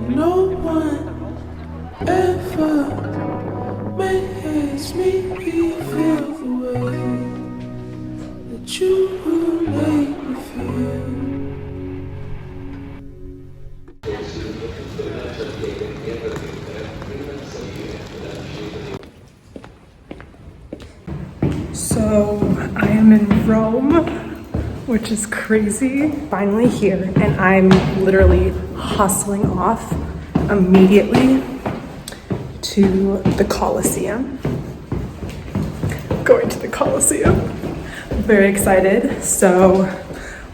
no one ever makes me feel the way that you make me feel. So I am in Rome, which is crazy. Finally here, and I'm literally hustling off immediately to the Colosseum. Going to the Colosseum. I'm very excited. So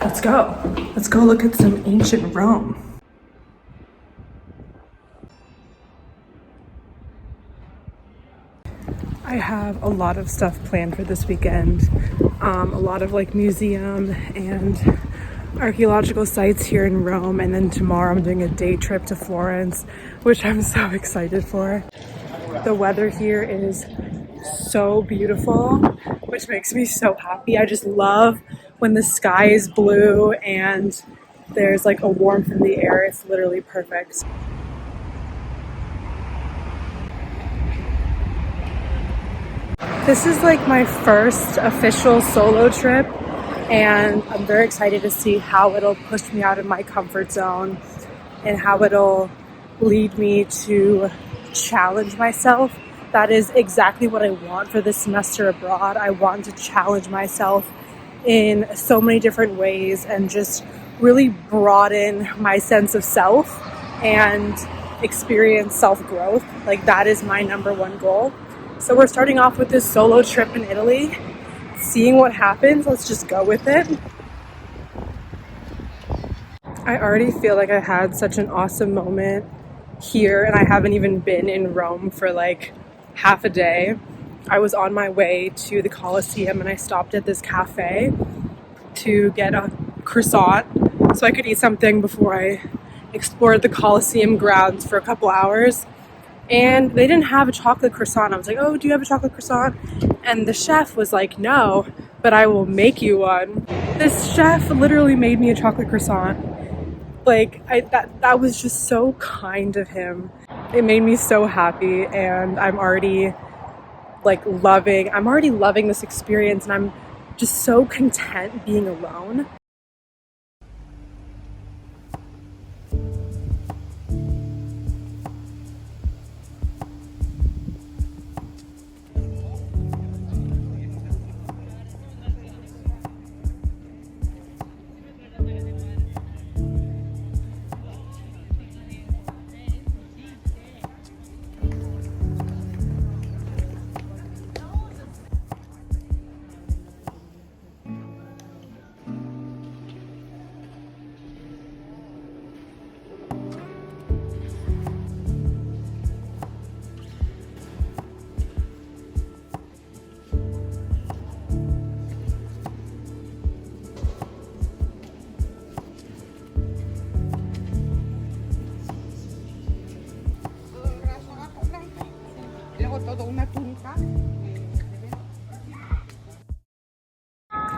let's go. Let's go look at some ancient Rome. I have a lot of stuff planned for this weekend. A lot of like museum and archaeological sites here in Rome, and then tomorrow I'm doing a day trip to Florence, which I'm so excited for. The weather here is so beautiful, which makes me so happy. I just love when the sky is blue and there's like a warmth in the air. It's literally perfect. This is like my first official solo trip, and I'm very excited to see how it'll push me out of my comfort zone and how it'll lead me to challenge myself. That is exactly what I want for this semester abroad. I want to challenge myself in so many different ways and just really broaden my sense of self and experience self-growth. Like, that is my number one goal. So we're starting off with this solo trip in Italy, seeing what happens. Let's just go with it. I already feel like I had such an awesome moment here, and I haven't even been in Rome for like half a day. I was on my way to the Colosseum and I stopped at this cafe to get a croissant so I could eat something before I explored the Colosseum grounds for a couple hours. And they didn't have a chocolate croissant. I was like, oh, do you have a chocolate croissant? And the chef was like, no, but I will make you one. This chef literally made me a chocolate croissant. Like, that was just so kind of him. It made me so happy, and I'm already loving this experience, and I'm just so content being alone.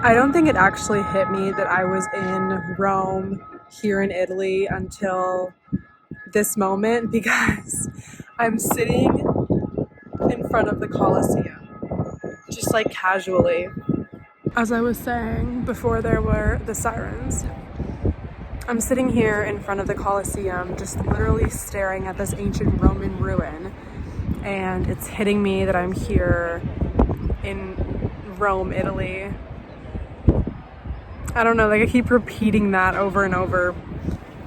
I don't think it actually hit me that I was in Rome here in Italy until this moment, because I'm sitting in front of the Colosseum, just like casually. As I was saying before there were the sirens, I'm sitting here in front of the Colosseum, just literally staring at this ancient Roman ruin, and it's hitting me that I'm here in Rome, Italy. I don't know, like I keep repeating that over and over,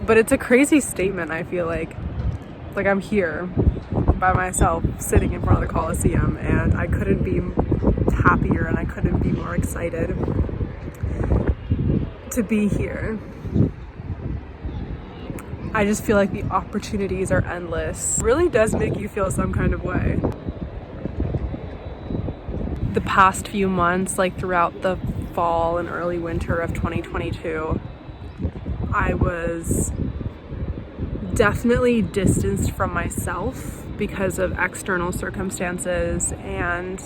but it's a crazy statement. I feel like I'm here by myself sitting in front of the Colosseum, and I couldn't be happier and I couldn't be more excited to be here. I just feel like the opportunities are endless. It really does make you feel some kind of way. The past few months, like throughout the fall and early winter of 2022, I was definitely distanced from myself because of external circumstances, and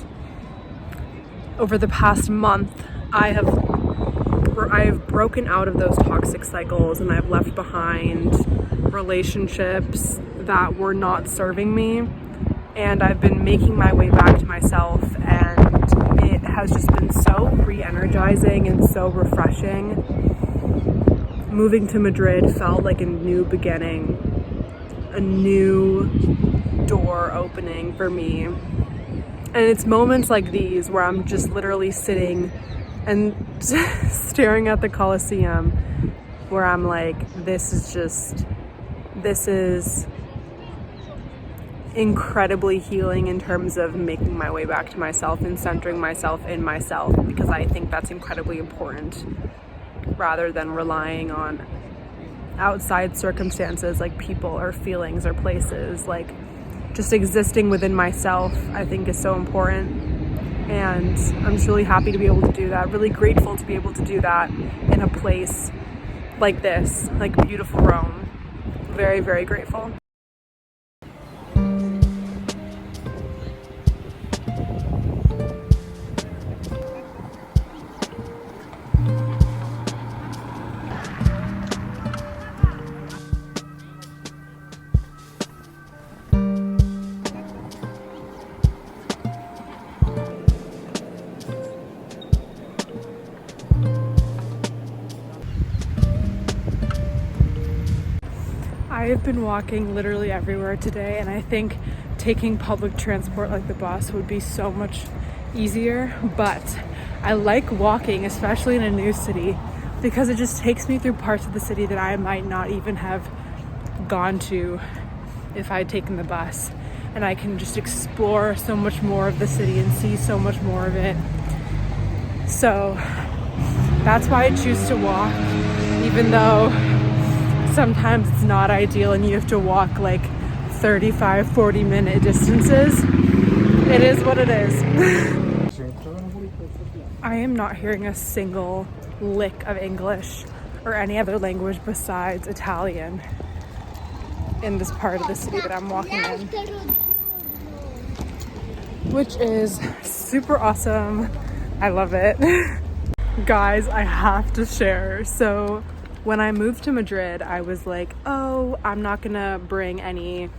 over the past month I have broken out of those toxic cycles, and I've left behind relationships that were not serving me, and I've been making my way back to myself, and it has just been so re-energizing and so refreshing. Moving to Madrid felt like a new beginning, a new door opening for me. And it's moments like these where I'm just literally sitting and staring at the Colosseum, where I'm like, this is incredibly healing in terms of making my way back to myself and centering myself in myself, because I think that's incredibly important, rather than relying on outside circumstances like people or feelings or places. Like, just existing within myself, I think, is so important. And I'm just really happy to be able to do that, really grateful to be able to do that in a place like this, like beautiful Rome. Very, very grateful. I have been walking literally everywhere today, and I think taking public transport like the bus would be so much easier, but I like walking, especially in a new city, because it just takes me through parts of the city that I might not even have gone to if I had taken the bus, and I can just explore so much more of the city and see so much more of it. So that's why I choose to walk, even though sometimes it's not ideal and you have to walk like 35-40 minute distances. It is what it is. I am not hearing a single lick of English or any other language besides Italian in this part of the city that I'm walking in, which is super awesome. I love it. Guys, I have to share. So when I moved to Madrid, I was like, oh, I'm not gonna bring any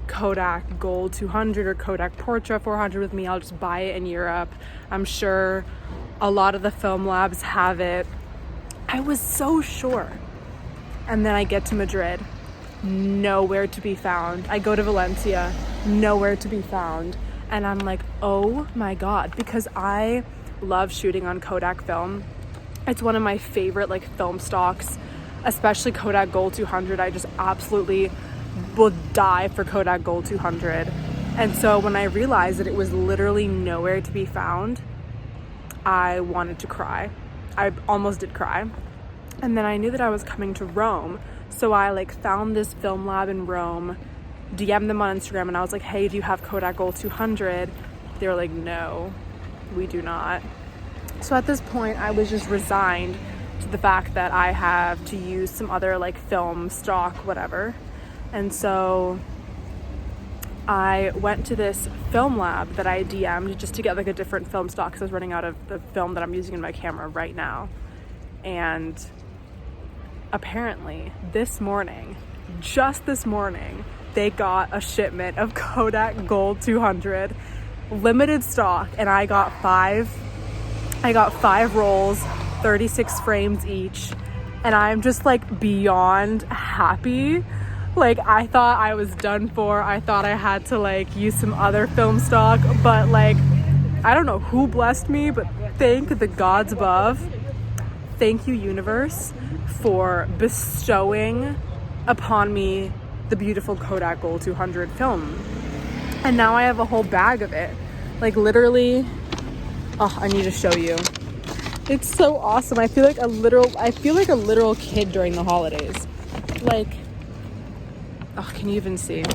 Kodak Gold 200 or Kodak Portra 400 with me. I'll just buy it in Europe. I'm sure a lot of the film labs have it. I was so sure. And then I get to Madrid, nowhere to be found. I go to Valencia, nowhere to be found. And I'm like, oh my God, because I love shooting on Kodak film. It's one of my favorite like film stocks, especially Kodak Gold 200. I just absolutely would die for Kodak Gold 200. And so when I realized that it was literally nowhere to be found, I wanted to cry. I almost did cry. And then I knew that I was coming to Rome. So I like found this film lab in Rome, DM'd them on Instagram, and I was like, hey, do you have Kodak Gold 200? They were like, no, we do not. So at this point, I was just resigned to the fact that I have to use some other like film stock, whatever. And so I went to this film lab that I DM'd just to get like a different film stock, because I was running out of the film that I'm using in my camera right now. And apparently just this morning, they got a shipment of Kodak Gold 200 limited stock, and I got five rolls, 36 frames each, and I'm just like beyond happy. Like, I thought I was done for. I thought I had to like use some other film stock, but like, I don't know who blessed me, but thank the gods above. Thank you, universe, for bestowing upon me the beautiful Kodak Gold 200 film. And now I have a whole bag of it. Like, literally, oh, I need to show you. It's so awesome. I feel like a literal kid during the holidays. Like, oh, can you even see?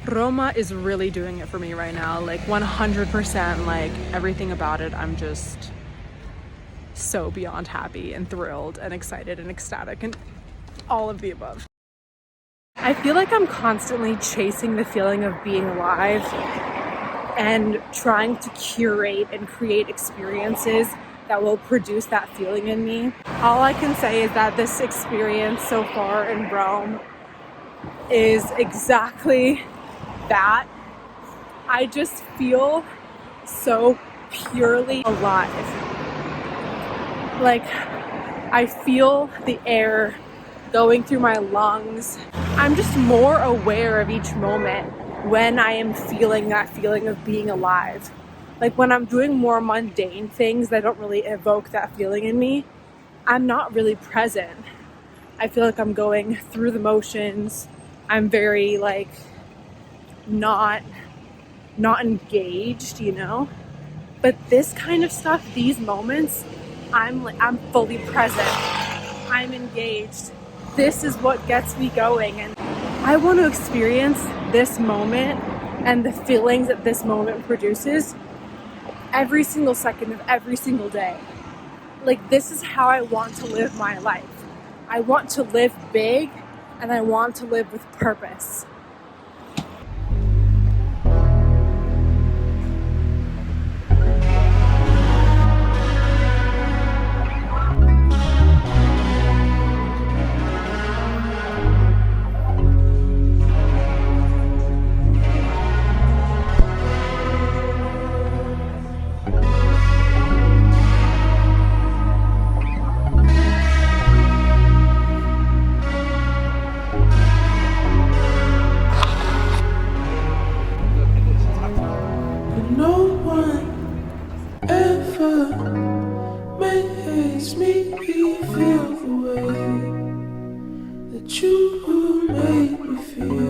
Roma is really doing it for me right now. Like 100%, like everything about it. I'm just so beyond happy and thrilled and excited and ecstatic and all of the above. I feel like I'm constantly chasing the feeling of being alive and trying to curate and create experiences that will produce that feeling in me. All I can say is that this experience so far in Rome is exactly that. I just feel so purely alive. Like, I feel the air going through my lungs. I'm just more aware of each moment when I am feeling that feeling of being alive. Like when I'm doing more mundane things that don't really evoke that feeling in me, I'm not really present. I feel like I'm going through the motions. I'm very like not engaged, you know? But this kind of stuff, these moments, I'm fully present. I'm engaged. This is what gets me going, and I want to experience this moment and the feelings that this moment produces every single second of every single day. Like, this is how I want to live my life. I want to live big, and I want to live with purpose. No one ever makes me feel the way that you make me feel.